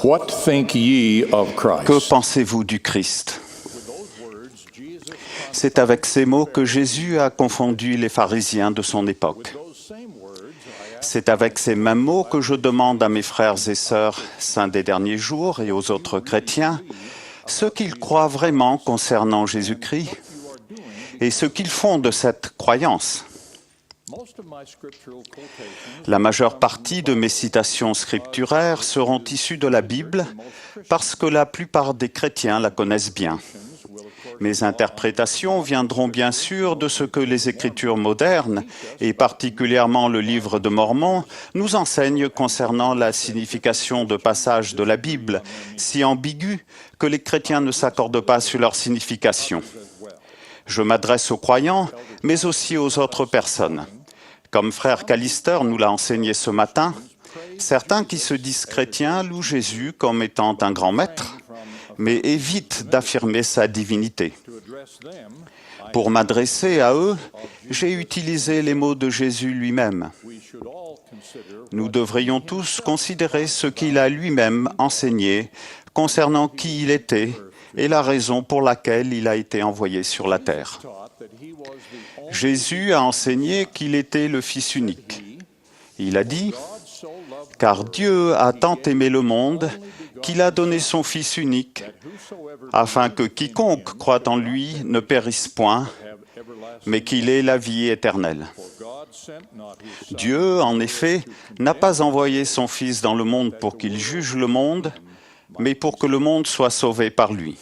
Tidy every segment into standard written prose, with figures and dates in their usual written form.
What think ye of Que Christ? pensez-vous du Christ? C'est avec ces mots que Jésus a confondu les pharisiens de son époque. C'est avec ces mêmes mots que je demande à mes frères et sœurs saints des derniers jours et aux autres chrétiens ce qu'ils croient vraiment concernant Jésus-Christ et ce qu'ils font de cette croyance. La majeure partie de mes citations scripturaires seront issues de la Bible parce que la plupart des chrétiens la connaissent bien. Mes interprétations viendront bien sûr de ce que les Écritures modernes, et particulièrement le livre de Mormon, nous enseignent concernant la signification de passages de la Bible, si ambigus que les chrétiens ne s'accordent pas sur leur signification. Je m'adresse aux croyants, mais aussi aux autres personnes. Comme frère Callister nous l'a enseigné ce matin, certains qui se disent chrétiens louent Jésus comme étant un grand maître, mais évitent d'affirmer sa divinité. Pour m'adresser à eux, j'ai utilisé les mots de Jésus lui-même. Nous devrions tous considérer ce qu'il a lui-même enseigné concernant qui il était et la raison pour laquelle il a été envoyé sur la terre. Jésus a enseigné qu'il était le Fils unique. Il a dit « Car Dieu a tant aimé le monde qu'il a donné son Fils unique, afin que quiconque croit en lui ne périsse point, mais qu'il ait la vie éternelle. » Dieu, en effet, n'a pas envoyé son Fils dans le monde pour qu'il juge le monde, mais pour que le monde soit sauvé par lui.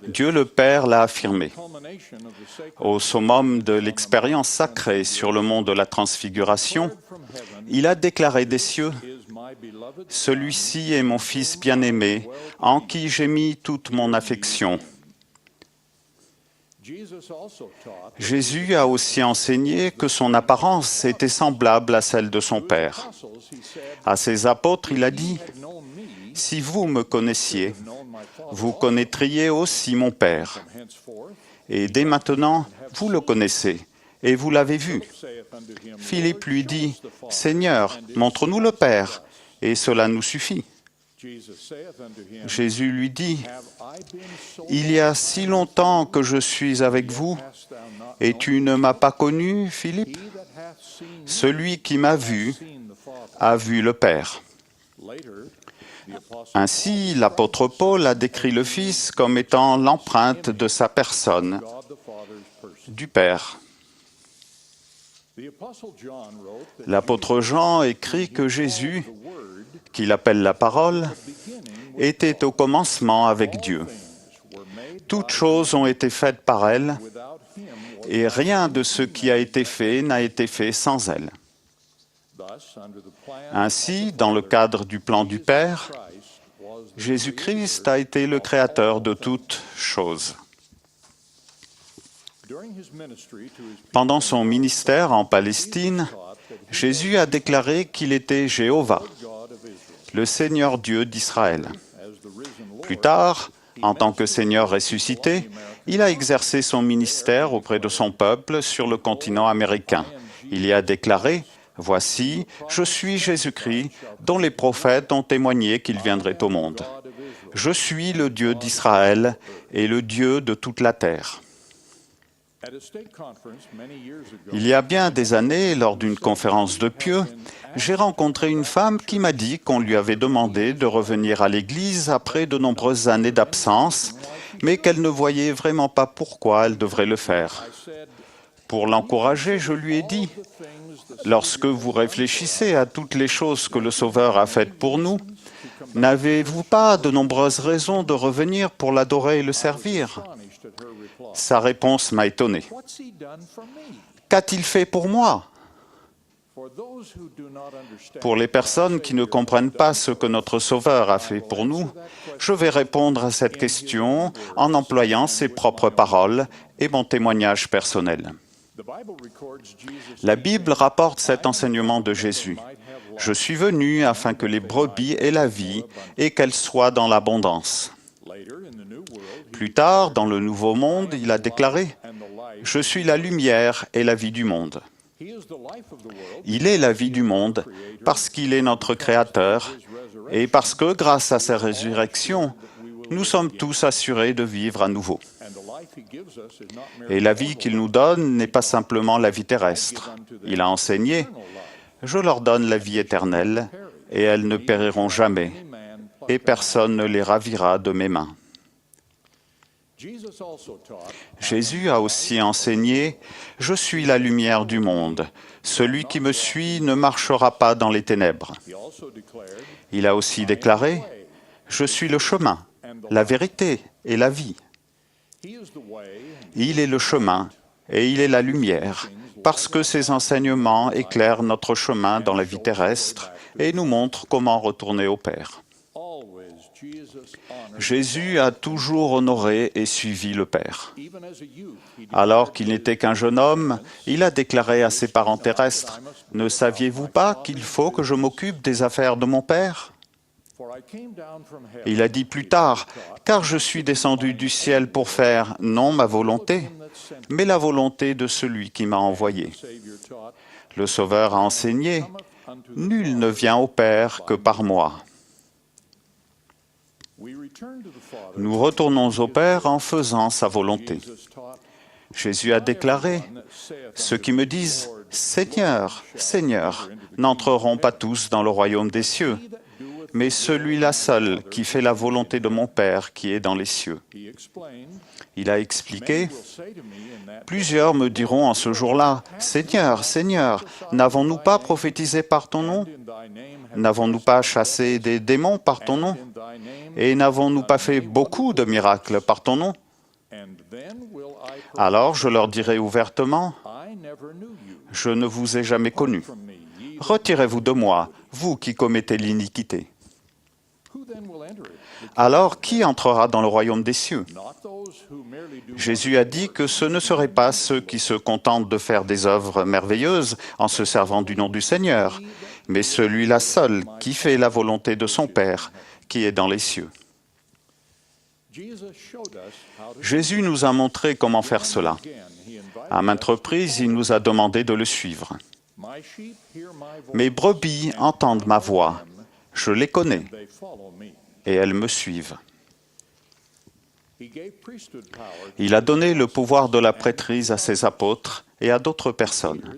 Dieu le Père l'a affirmé. Au summum de l'expérience sacrée sur le mont de la Transfiguration, il a déclaré des cieux « Celui-ci est mon Fils bien-aimé, en qui j'ai mis toute mon affection. » Jésus a aussi enseigné que son apparence était semblable à celle de son Père. À ses apôtres, il a dit « Si vous me connaissiez, vous connaîtriez aussi mon Père. Et dès maintenant, vous le connaissez, et vous l'avez vu. » Philippe lui dit « Seigneur, montre-nous le Père, et cela nous suffit. » Jésus lui dit « Il y a si longtemps que je suis avec vous, et tu ne m'as pas connu, Philippe? Celui qui m'a vu a vu le Père. » Ainsi, l'apôtre Paul a décrit le Fils comme étant l'empreinte de sa personne, du Père. L'apôtre Jean écrit que Jésus, qu'il appelle la parole, était au commencement avec Dieu. Toutes choses ont été faites par elle, et rien de ce qui a été fait n'a été fait sans elle. Ainsi, dans le cadre du plan du Père, Jésus-Christ a été le créateur de toutes choses. Pendant son ministère en Palestine, Jésus a déclaré qu'il était Jéhovah, le Seigneur Dieu d'Israël. Plus tard, en tant que Seigneur ressuscité, il a exercé son ministère auprès de son peuple sur le continent américain. Il y a déclaré « Voici, je suis Jésus-Christ, dont les prophètes ont témoigné qu'il viendrait au monde. Je suis le Dieu d'Israël et le Dieu de toute la terre. » Il y a bien des années, lors d'une conférence de Pieux, j'ai rencontré une femme qui m'a dit qu'on lui avait demandé de revenir à l'Église après de nombreuses années d'absence, mais qu'elle ne voyait vraiment pas pourquoi elle devrait le faire. Pour l'encourager, je lui ai dit « Lorsque vous réfléchissez à toutes les choses que le Sauveur a faites pour nous, n'avez-vous pas de nombreuses raisons de revenir pour l'adorer et le servir ?» Sa réponse m'a étonné. « Qu'a-t-il fait pour moi ?» Pour les personnes qui ne comprennent pas ce que notre Sauveur a fait pour nous, je vais répondre à cette question en employant ses propres paroles et mon témoignage personnel. La Bible rapporte cet enseignement de Jésus. « Je suis venu afin que les brebis aient la vie et qu'elles soient dans l'abondance. » Plus tard, dans le Nouveau Monde, il a déclaré « Je suis la lumière et la vie du monde. » Il est la vie du monde parce qu'il est notre Créateur Et parce que, grâce à sa résurrection, nous sommes tous assurés de vivre à nouveau. Et la vie qu'il nous donne n'est pas simplement la vie terrestre. Il a enseigné, « Je leur donne la vie éternelle, et elles ne périront jamais, et personne ne les ravira de mes mains. » Jésus a aussi enseigné, « Je suis la lumière du monde. Celui qui me suit ne marchera pas dans les ténèbres. » Il a aussi déclaré, « Je suis le chemin, la vérité et la vie. » Il est le chemin et il est la lumière, parce que ses enseignements éclairent notre chemin dans la vie terrestre et nous montrent comment retourner au Père. Jésus a toujours honoré et suivi le Père. Alors qu'il n'était qu'un jeune homme, il a déclaré à ses parents terrestres, « Ne saviez-vous pas qu'il faut que je m'occupe des affaires de mon Père ?» Il a dit plus tard, « Car je suis descendu du ciel pour faire, non ma volonté, mais la volonté de celui qui m'a envoyé. » Le Sauveur a enseigné, « Nul ne vient au Père que par moi. » Nous retournons au Père en faisant sa volonté. Jésus a déclaré, « Ceux qui me disent, « Seigneur, Seigneur », n'entreront pas tous dans le royaume des cieux, mais celui-là seul qui fait la volonté de mon Père qui est dans les cieux. » Il a expliqué, « Plusieurs me diront en ce jour-là, « Seigneur, Seigneur, n'avons-nous pas prophétisé par ton nom? N'avons-nous pas chassé des démons par ton nom? Et n'avons-nous pas fait beaucoup de miracles par ton nom? » Alors je leur dirai ouvertement, « Je ne vous ai jamais connus. Retirez-vous de moi, vous qui commettez l'iniquité. » Alors qui entrera dans le royaume des cieux? Jésus a dit que ce ne seraient pas ceux qui se contentent de faire des œuvres merveilleuses en se servant du nom du Seigneur, mais celui-là seul qui fait la volonté de son Père, qui est dans les cieux. Jésus nous a montré comment faire cela. À maintes reprises, il nous a demandé de le suivre. « Mes brebis entendent ma voix, je les connais, et elles me suivent. » Il a donné le pouvoir de la prêtrise à ses apôtres et à d'autres personnes.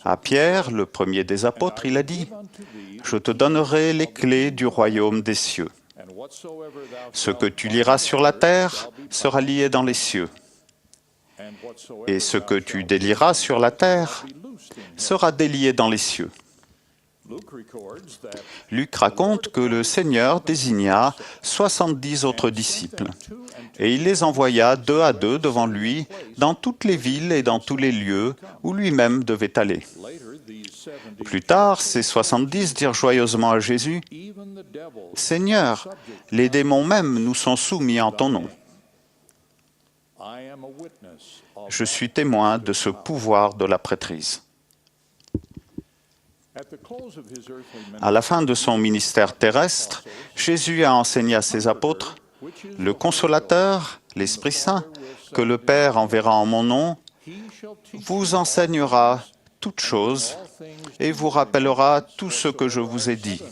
À Pierre, le premier des apôtres, il a dit, « Je te donnerai les clés du royaume des cieux. Ce que tu liras sur la terre sera lié dans les cieux, et ce que tu délieras sur la terre sera délié dans les cieux. » Luc raconte que le Seigneur désigna 70 autres disciples, et il les envoya 2 à 2 devant lui dans toutes les villes et dans tous les lieux où lui-même devait aller. Plus tard, ces 70 dirent joyeusement à Jésus, « Seigneur, les démons même nous sont soumis en ton nom. » Je suis témoin de ce pouvoir de la prêtrise. À la fin de son ministère terrestre, Jésus a enseigné à ses apôtres, « Le Consolateur, l'Esprit Saint, que le Père enverra en mon nom, vous enseignera toutes choses et vous rappellera tout ce que je vous ai dit.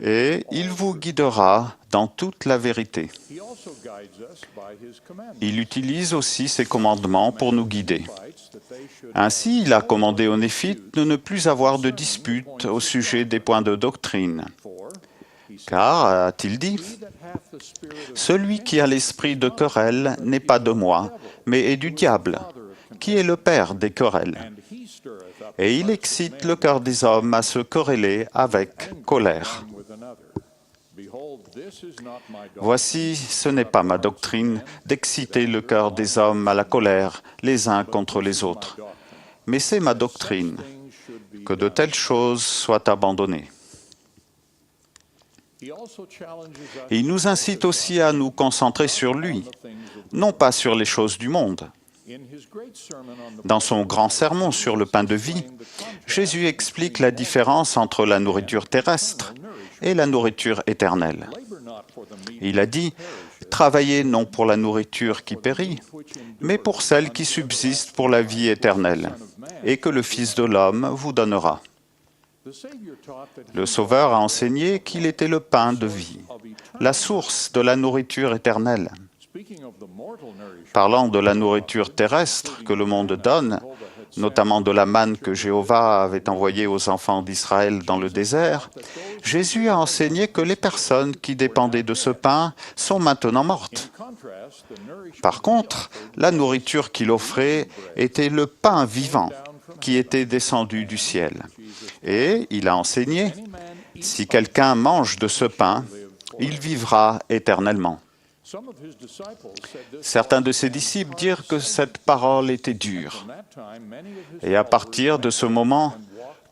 Et il vous guidera dans toute la vérité. » Il utilise aussi ses commandements pour nous guider. Ainsi, il a commandé aux Néphites de ne plus avoir de disputes au sujet des points de doctrine. Car, a-t-il dit, « Celui qui a l'esprit de querelle n'est pas de moi, mais est du diable, qui est le père des querelles. Et il excite le cœur des hommes à se quereller avec colère. » Voici, ce n'est pas ma doctrine d'exciter le cœur des hommes à la colère les uns contre les autres, mais c'est ma doctrine que de telles choses soient abandonnées. Il nous incite aussi à nous concentrer sur lui, non pas sur les choses du monde. Dans son grand sermon sur le pain de vie, Jésus explique la différence entre la nourriture terrestre et la nourriture éternelle. Il a dit, « Travaillez non pour la nourriture qui périt, mais pour celle qui subsiste pour la vie éternelle, et que le Fils de l'homme vous donnera. » Le Sauveur a enseigné qu'il était le pain de vie, la source de la nourriture éternelle. Parlant de la nourriture terrestre que le monde donne, notamment de la manne que Jéhovah avait envoyée aux enfants d'Israël dans le désert, Jésus a enseigné que les personnes qui dépendaient de ce pain sont maintenant mortes. Par contre, la nourriture qu'il offrait était le pain vivant qui était descendu du ciel. Et il a enseigné, si quelqu'un mange de ce pain, il vivra éternellement. Certains de ses disciples dirent que cette parole était dure. Et à partir de ce moment,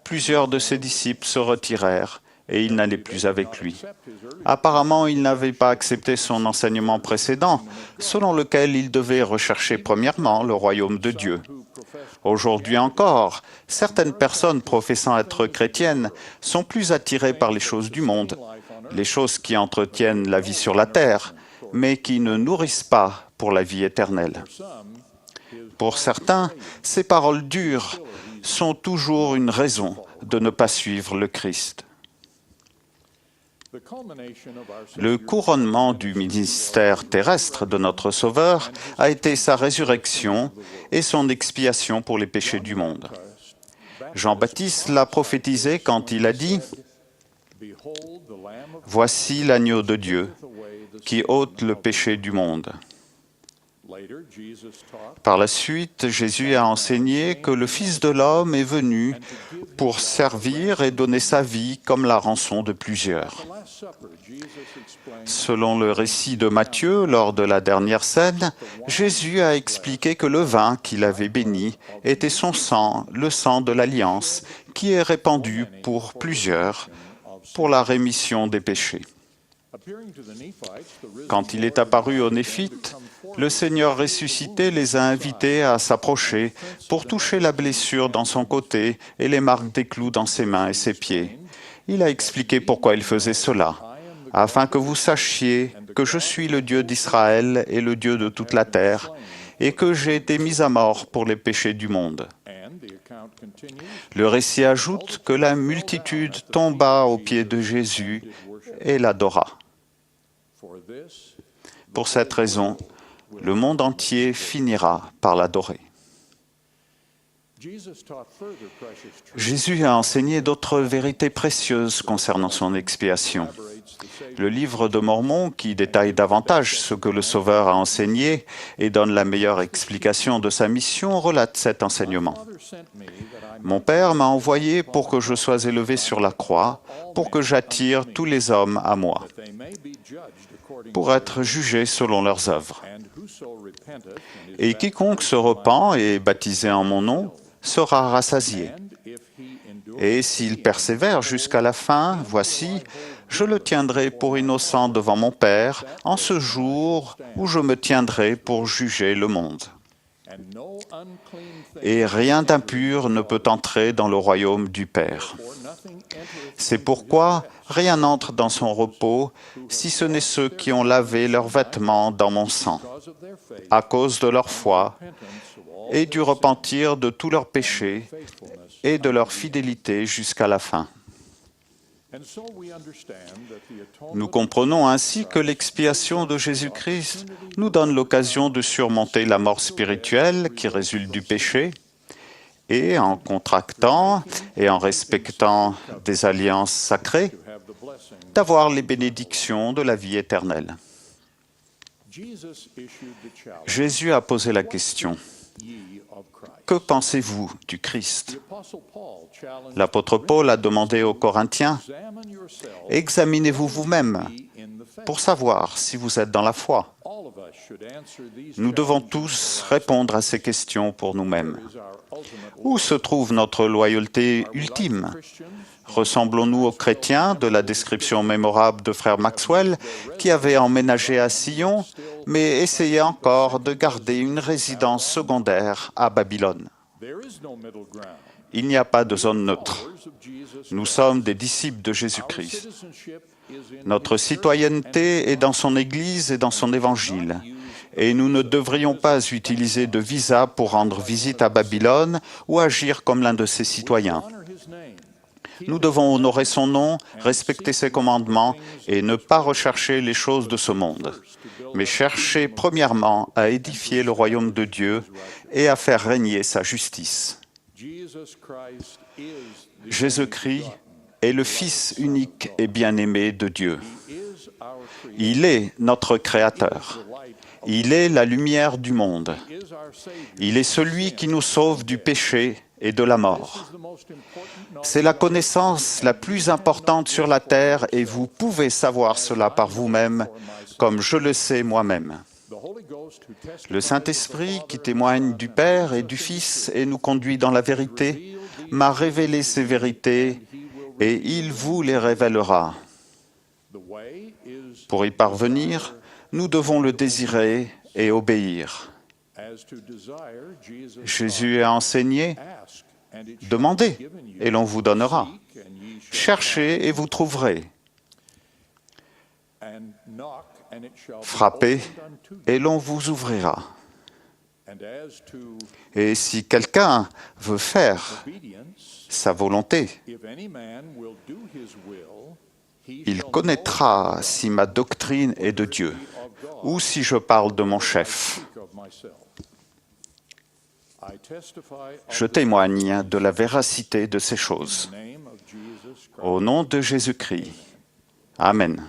plusieurs de ses disciples se retirèrent et ils n'allaient plus avec lui. Apparemment, ils n'avaient pas accepté son enseignement précédent, selon lequel il devait rechercher premièrement le royaume de Dieu. Aujourd'hui encore, certaines personnes professant être chrétiennes sont plus attirées par les choses du monde, les choses qui entretiennent la vie sur la terre, mais qui ne nourrissent pas pour la vie éternelle. Pour certains, ces paroles dures sont toujours une raison de ne pas suivre le Christ. Le couronnement du ministère terrestre de notre Sauveur a été sa résurrection et son expiation pour les péchés du monde. Jean-Baptiste l'a prophétisé quand il a dit « Voici l'agneau de Dieu qui ôte le péché du monde. » Par la suite, Jésus a enseigné que le Fils de l'homme est venu pour servir et donner sa vie comme la rançon de plusieurs. Selon le récit de Matthieu, lors de la dernière scène, Jésus a expliqué que le vin qu'il avait béni était son sang, le sang de l'Alliance, qui est répandu pour plusieurs, pour la rémission des péchés. Quand il est apparu aux Néphites, le Seigneur ressuscité les a invités à s'approcher pour toucher la blessure dans son côté et les marques des clous dans ses mains et ses pieds. Il a expliqué pourquoi il faisait cela, afin que vous sachiez que je suis le Dieu d'Israël et le Dieu de toute la terre, et que j'ai été mis à mort pour les péchés du monde. Le récit ajoute que la multitude tomba aux pieds de Jésus et l'adora. Pour cette raison, le monde entier finira par l'adorer. Jésus a enseigné d'autres vérités précieuses concernant son expiation. Le livre de Mormon, qui détaille davantage ce que le Sauveur a enseigné et donne la meilleure explication de sa mission, relate cet enseignement. « Mon Père m'a envoyé pour que je sois élevé sur la croix, pour que j'attire tous les hommes à moi, pour être jugés selon leurs œuvres. Et quiconque se repent et est baptisé en mon nom sera rassasié. Et s'il persévère jusqu'à la fin, voici, je le tiendrai pour innocent devant mon Père en ce jour où je me tiendrai pour juger le monde. Et rien d'impur ne peut entrer dans le royaume du Père. C'est pourquoi rien n'entre dans son repos, si ce n'est ceux qui ont lavé leurs vêtements dans mon sang, à cause de leur foi et du repentir de tous leurs péchés et de leur fidélité jusqu'à la fin. » Nous comprenons ainsi que l'expiation de Jésus-Christ nous donne l'occasion de surmonter la mort spirituelle qui résulte du péché et, en contractant et en respectant des alliances sacrées, d'avoir les bénédictions de la vie éternelle. Jésus a posé la question « Que pensez-vous du Christ ?» L'apôtre Paul a demandé aux Corinthiens « Examinez-vous vous-même pour savoir si vous êtes dans la foi. » Nous devons tous répondre à ces questions pour nous-mêmes. Où se trouve notre loyauté ultime? Ressemblons-nous aux chrétiens de la description mémorable de frère Maxwell qui avait emménagé à Sion, mais essayait encore de garder une résidence secondaire à Babylone? Il n'y a pas de zone neutre. Nous sommes des disciples de Jésus-Christ. Notre citoyenneté est dans son Église et dans son Évangile. Et nous ne devrions pas utiliser de visa pour rendre visite à Babylone ou agir comme l'un de ses citoyens. Nous devons honorer son nom, respecter ses commandements et ne pas rechercher les choses de ce monde, mais chercher premièrement à édifier le royaume de Dieu et à faire régner sa justice. Jésus-Christ est le Fils unique et bien-aimé de Dieu. Il est notre Créateur. Il est la lumière du monde. Il est celui qui nous sauve du péché et de la mort. C'est la connaissance la plus importante sur la terre et vous pouvez savoir cela par vous-même, comme je le sais moi-même. Le Saint-Esprit, qui témoigne du Père et du Fils et nous conduit dans la vérité, m'a révélé ces vérités et il vous les révélera. Pour y parvenir, nous devons le désirer et obéir. Jésus a enseigné, « Demandez et l'on vous donnera. Cherchez et vous trouverez. Frappez et l'on vous ouvrira. » Et si quelqu'un veut faire sa volonté, il connaîtra si ma doctrine est de Dieu ou si je parle de mon chef. Je témoigne de la véracité de ces choses. Au nom de Jésus-Christ. Amen.